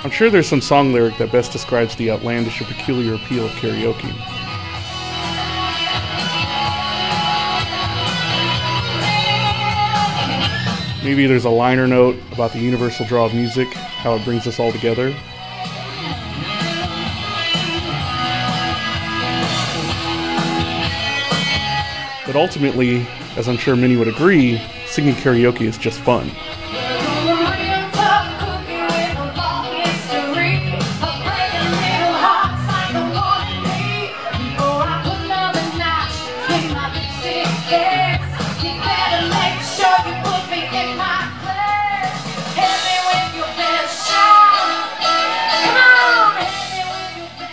I'm sure there's some song lyric that best describes the outlandish or peculiar appeal of karaoke. Maybe there's a liner note about the universal draw of music, how it brings us all together. But ultimately, as I'm sure many would agree, singing karaoke is just fun.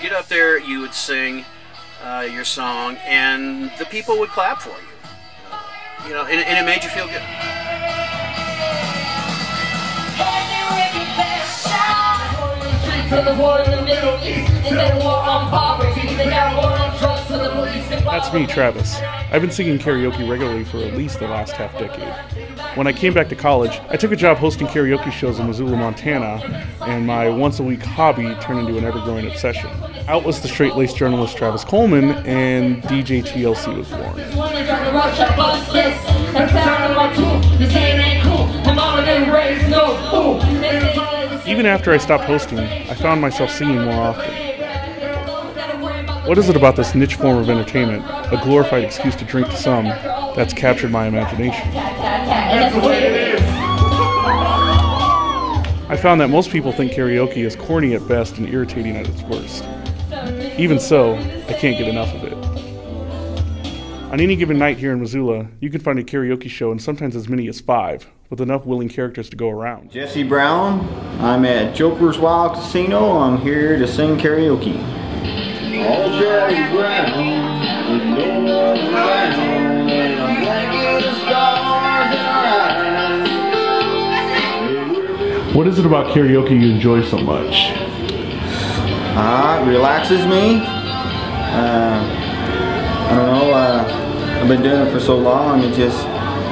Get up there, you would sing your song, and the people would clap for you. You know, and it made you feel good. That's me, Travis. I've been singing karaoke regularly for at least the last half-decade. When I came back to college, I took a job hosting karaoke shows in Missoula, Montana, and my once-a-week hobby turned into an ever-growing obsession. Out was the straight-laced journalist Travis Coleman, and DJ TLC was born. Even after I stopped hosting, I found myself singing more often. What is it about this niche form of entertainment, a glorified excuse to drink to some, that's captured my imagination? That's the way it is. I found that most people think karaoke is corny at best and irritating at its worst. Even so, I can't get enough of it. On any given night here in Missoula, you can find a karaoke show in sometimes as many as 5, with enough willing characters to go around. Jesse Brown, I'm at Joker's Wild Casino. I'm here to sing karaoke. All Jesse Brown, with no one around, and I'm blanket of stars in our eyes. What is it about karaoke you enjoy so much? It relaxes me. I don't know, I've been doing it for so long, it just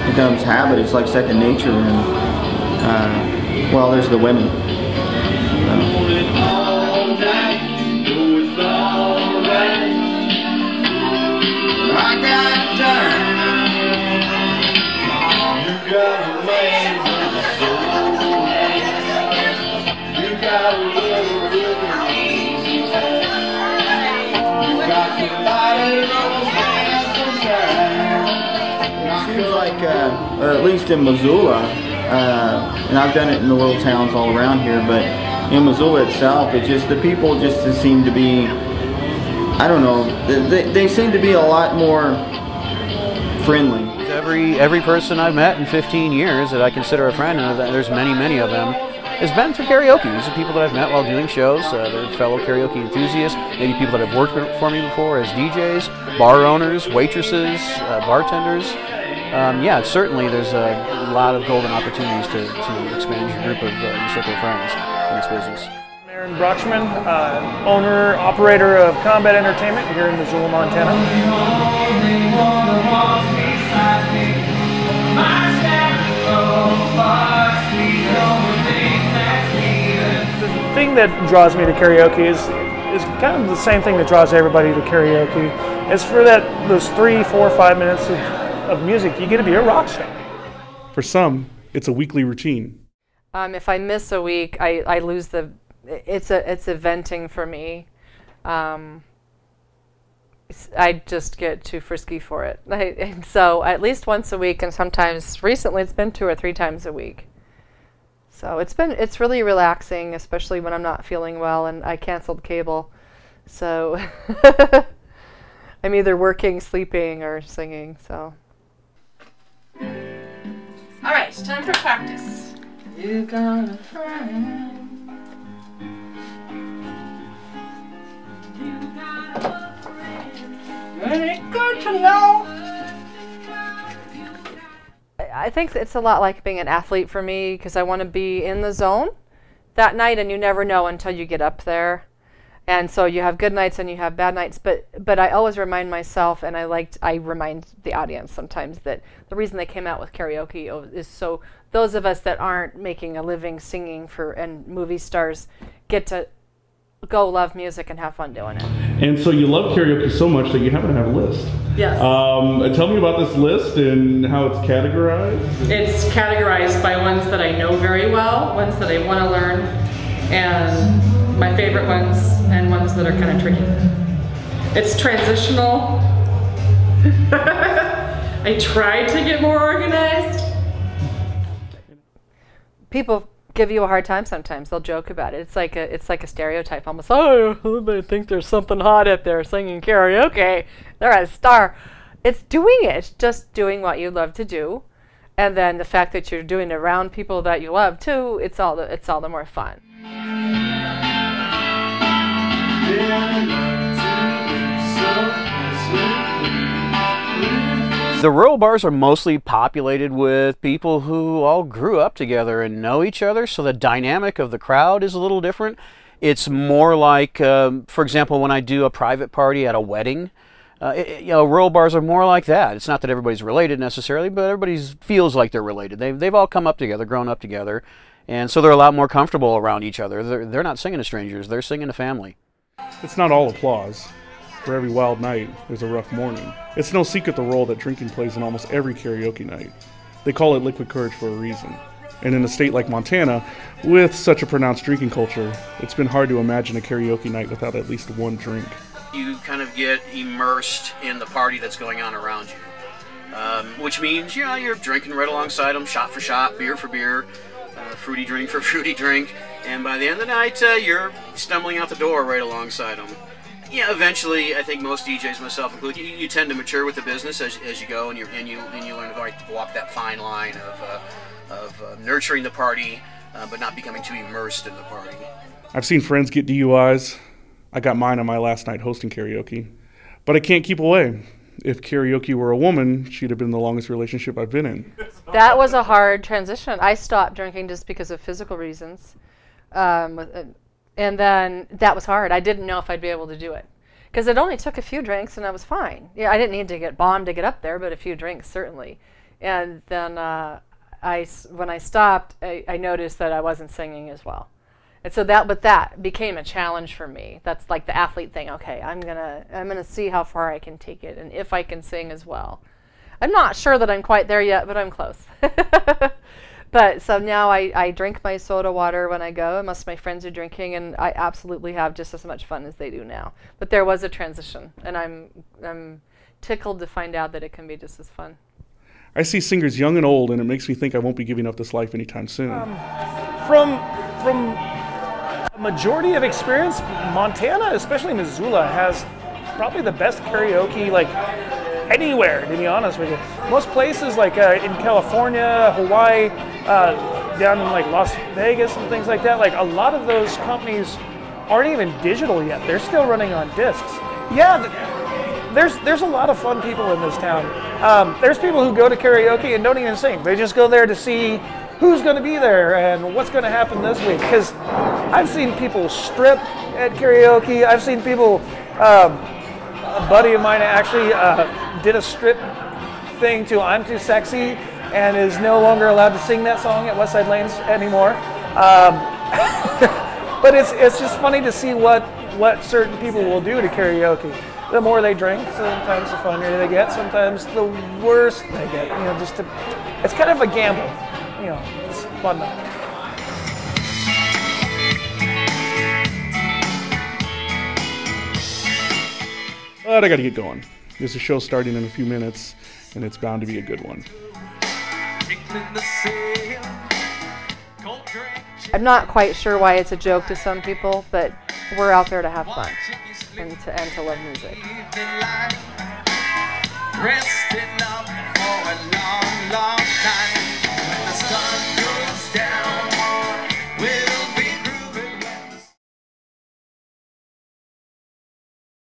becomes habit. It's like second nature. And well, there's the women. Seems like, at least in Missoula, and I've done it in the little towns all around here, but in Missoula itself, the people just seem to be, I don't know, they seem to be a lot more friendly. Every person I've met in 15 years that I consider a friend, and there's many of them, has been through karaoke. These are people that I've met while doing shows. They're fellow karaoke enthusiasts, maybe people that have worked for me before as DJs, bar owners, waitresses, bartenders. Yeah, certainly there's a lot of golden opportunities to expand your group of your circle of friends in this business. Aaron Brochman, owner, operator of Combat Entertainment here in Missoula, Montana. The thing that draws me to karaoke is kind of the same thing that draws everybody to karaoke. It's for those 3, 4, 5 minutes of music, you get to be a rock star. For some, it's a weekly routine. If I miss a week, I lose the. It's a venting for me. I just get too frisky for it. So at least once a week, and sometimes recently it's been 2 or 3 times a week. So it's really relaxing, especially when I'm not feeling well and I canceled cable. So I'm either working, sleeping, or singing. So. All right, time for practice. You got a friend. Good to know. I think it's a lot like being an athlete for me, because I want to be in the zone that night, and you never know until you get up there. And so you have good nights and you have bad nights, but I always remind myself, and I remind the audience sometimes, that the reason they came out with karaoke is so those of us that aren't making a living singing and movie stars get to go love music and have fun doing it. And so you love karaoke so much that you happen to have a list. Yes. Tell me about this list and how it's categorized. It's categorized by ones that I know very well, ones that I want to learn, and my favorite ones, and ones that are kind of tricky. It's transitional. I tried to get more organized. People give you a hard time sometimes. They'll joke about it. It's like a stereotype almost. Oh, they think there's something hot up there singing karaoke. They're a star. It's doing it, just doing what you love to do, and then the fact that you're doing it around people that you love too. It's all the more fun. The rural bars are mostly populated with people who all grew up together and know each other, so the dynamic of the crowd is a little different. It's more like, for example, when I do a private party at a wedding, rural bars are more like that. It's not that everybody's related necessarily, but everybody feels like they're related. They've all come up together, grown up together, and so they're a lot more comfortable around each other. They're not singing to strangers, they're singing to family. It's not all applause. For every wild night, there's a rough morning. It's no secret the role that drinking plays in almost every karaoke night. They call it liquid courage for a reason. And in a state like Montana, with such a pronounced drinking culture, it's been hard to imagine a karaoke night without at least one drink. You kind of get immersed in the party that's going on around you, which means, you're drinking right alongside them, shot for shot, beer for beer, fruity drink for fruity drink, and by the end of the night, you're stumbling out the door right alongside them. Yeah, eventually, I think most DJs, myself included, you tend to mature with the business as you go, and you learn to walk that fine line of nurturing the party, but not becoming too immersed in the party. I've seen friends get DUIs. I got mine on my last night hosting karaoke. But I can't keep away. If karaoke were a woman, she'd have been the longest relationship I've been in. That was a hard transition. I stopped drinking just because of physical reasons. And then that was hard. I didn't know if I'd be able to do it. Because it only took a few drinks and I was fine. Yeah, I didn't need to get bombed to get up there, but a few drinks certainly. And then when I stopped, I noticed that I wasn't singing as well. And so that became a challenge for me. That's like the athlete thing. Okay, I'm gonna see how far I can take it and if I can sing as well. I'm not sure that I'm quite there yet, but I'm close. But so now I drink my soda water when I go, unless my friends are drinking, and I absolutely have just as much fun as they do now. But there was a transition, and I'm tickled to find out that it can be just as fun. I see singers young and old, and it makes me think I won't be giving up this life anytime soon. From a majority of experience, Montana, especially Missoula, has probably the best karaoke, like, anywhere, to be honest with you. Most places, like in California, Hawaii, down in like Las Vegas and things like that, like a lot of those companies aren't even digital yet. They're still running on discs. Yeah, there's a lot of fun people in this town. There's people who go to karaoke and don't even sing. They just go there to see who's going to be there and what's going to happen this week. Because I've seen people strip at karaoke. I've seen people, a buddy of mine actually did a strip thing to I'm Too Sexy and is no longer allowed to sing that song at West Side Lanes anymore. But it's just funny to see what certain people will do to karaoke. The more they drink, sometimes the funnier they get, sometimes the worse they get. It's kind of a gamble. It's fun though. But I gotta get going. There's a show starting in a few minutes, and it's bound to be a good one. I'm not quite sure why it's a joke to some people, but we're out there to have fun and to love music.